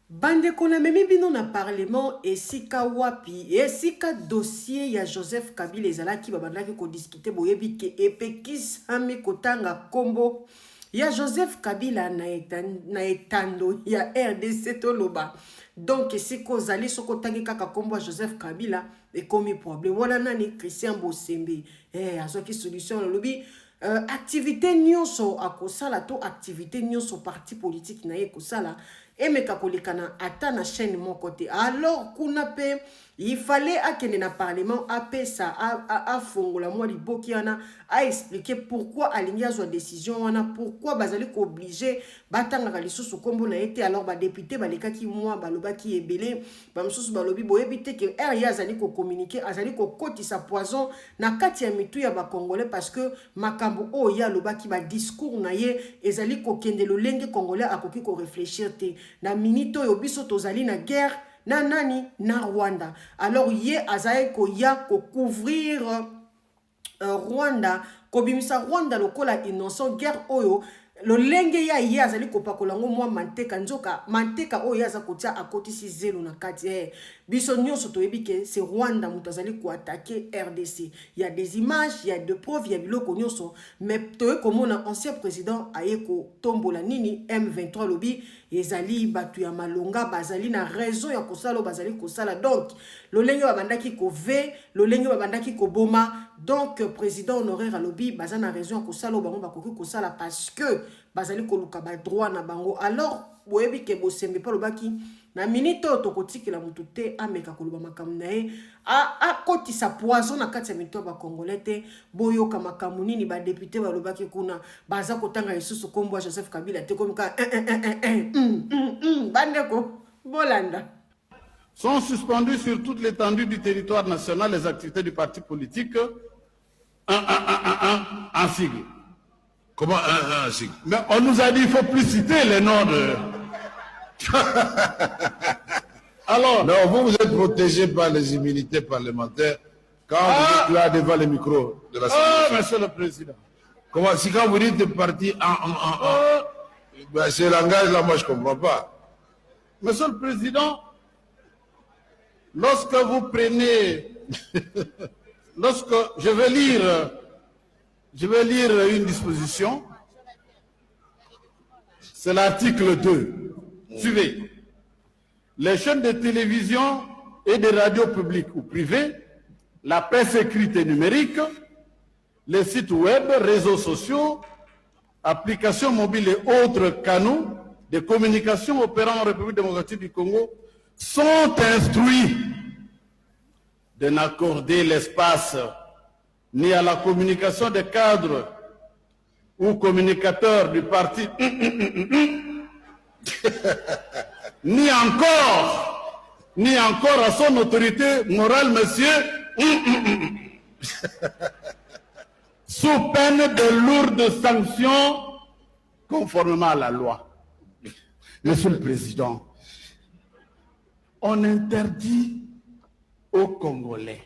Bande kona memi bino na parlement esika wapi esika dossier ya Joseph Kabila ezalaki babandaki ko discuter boyebi ke epekisami kotanga kombo ya Joseph Kabila na etando ya RDC toloba. Donc esika ozali soko tangi kaka kombo ya Joseph Kabila ekomi problème wana nani Christian Bosembe azoki solution lolobi activité nyonso akosala to activité nyonso parti politique na ye kosala emeka kolekana ata na chaîne mon côté. Alors kuna pe il fallait akende na parlement apesa a fongola mwa liboki wana a expliquer pourquoi alingi azwa décision wana, pourquoi bazali ko obligé batanga lisusu kombo na été. Alors ba député balekaki mwa balobaki ebele ba msusu balobi boyebi te ke ya azali ko communiquer azali ko kotisa poison na kati ya mitu ya ba congolais parce que makambo o ya lobaki ba discours na ye ezali ko kende lolenge congolais akoki ko réfléchir te na minito yo biso tozali na guerre na nani na Rwanda. Alors ye azaye ko ya ko couvrir Rwanda ko bimisa Rwanda lokola innocent guerre oyo lolenge ya ye azali kopakolango mwa manteka nzoka manteka oyo aza kotia akotisi zelo na kati biso nyonso toyebi ke c'est Rwanda mutu azali ko attaquer RDC. Il y a des images, il y a des preuves, il y a biloko nyonso, mais toye komona ancien président ayeko tombola nini M23 lobi ezali batu ya malonga bazali na raison ya kosala bazali kosala. Donc lolenge babandaki ko ve lolenge babandaki ko boma. Donc président honoraire alobi baza na raison ya kosala bango bakoki kosala parce que bazali koluka ba droit na bango. Alors boyebi ke Bosembe pa lobaki na minute otokotikela mutu te ameka koloba makambo na ye akotisa poison na kati ya mito ba congolais te boyoka makambo nini ba député balobaki kuna baza kotanga lisusu kombo Joseph Kabila te komika bandeko bolanda. Sont suspendues sur toute l'étendue du territoire national les activités du parti politique en sigle. Comment un sigle? Mais on nous a dit qu'il ne faut plus citer les noms de... Alors, non, vous êtes protégé par les immunités parlementaires quand vous êtes là devant le micro de la Ah, monsieur le président. Comment, si quand vous dites parti ben, ce langage-là, moi, je ne comprends pas. Monsieur le président, lorsque vous prenez... lorsque je vais lire une disposition, c'est l'article 2. Suivez. Les chaînes de télévision et de radio publiques ou privées, la presse écrite et numérique, les sites web, réseaux sociaux, applications mobiles et autres canaux de communication opérant en République démocratique du Congo sont instruits de n'accorder l'espace ni à la communication des cadres ou communicateurs du parti ni encore à son autorité morale, monsieur, sous peine de lourdes sanctions conformément à la loi. Monsieur le Président, on interdit aux Congolais,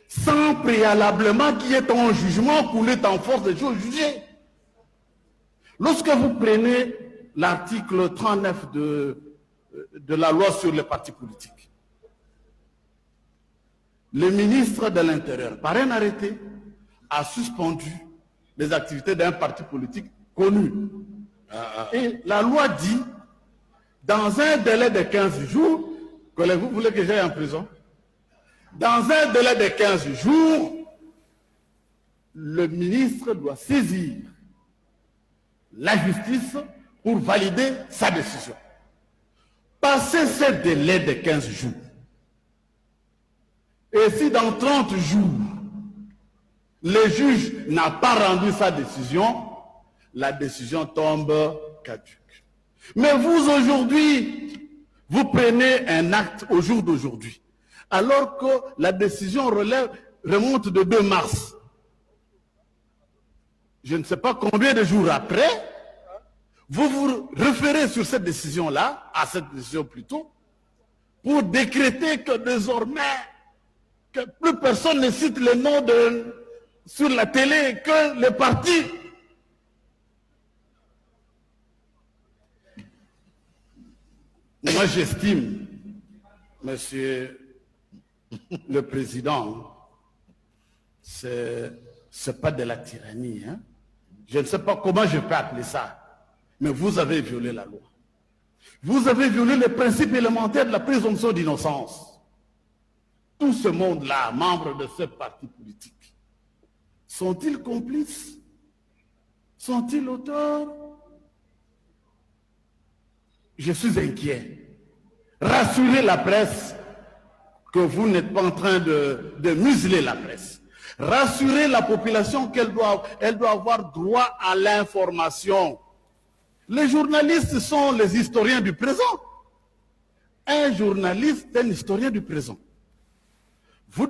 sans préalablement qu'il y ait un jugement pour être en force de juger. Lorsque vous prenez l'article 39 de la loi sur les partis politiques, le ministre de l'Intérieur, par un arrêté, a suspendu les activités d'un parti politique connu. Et la loi dit, dans un délai de 15 jours, vous voulez que j'aille en prison? Dans un délai de 15 jours, le ministre doit saisir la justice pour valider sa décision. Passé ce délai de 15 jours, et si dans 30 jours, le juge n'a pas rendu sa décision, la décision tombe caduque. Mais vous, aujourd'hui, vous prenez un acte au jour d'aujourd'hui, alors que la décision remonte de 2 mars. Je ne sais pas combien de jours après, vous vous référez sur cette décision-là, à cette décision plutôt, pour décréter que désormais, que plus personne ne cite le nom sur la télé, que les partis. Moi, j'estime, Monsieur le Président, c'est pas de la tyrannie. Hein? Je ne sais pas comment je peux appeler ça, mais vous avez violé la loi. Vous avez violé les principes élémentaires de la présomption d'innocence. Tout ce monde-là, membres de ce parti politique, sont-ils complices? Sont-ils auteurs? Je suis inquiet. Rassurez la presse que vous n'êtes pas en train de museler la presse. Rassurez la population qu'elle doit avoir droit à l'information. Les journalistes sont les historiens du présent. Un journaliste est un historien du présent. Vous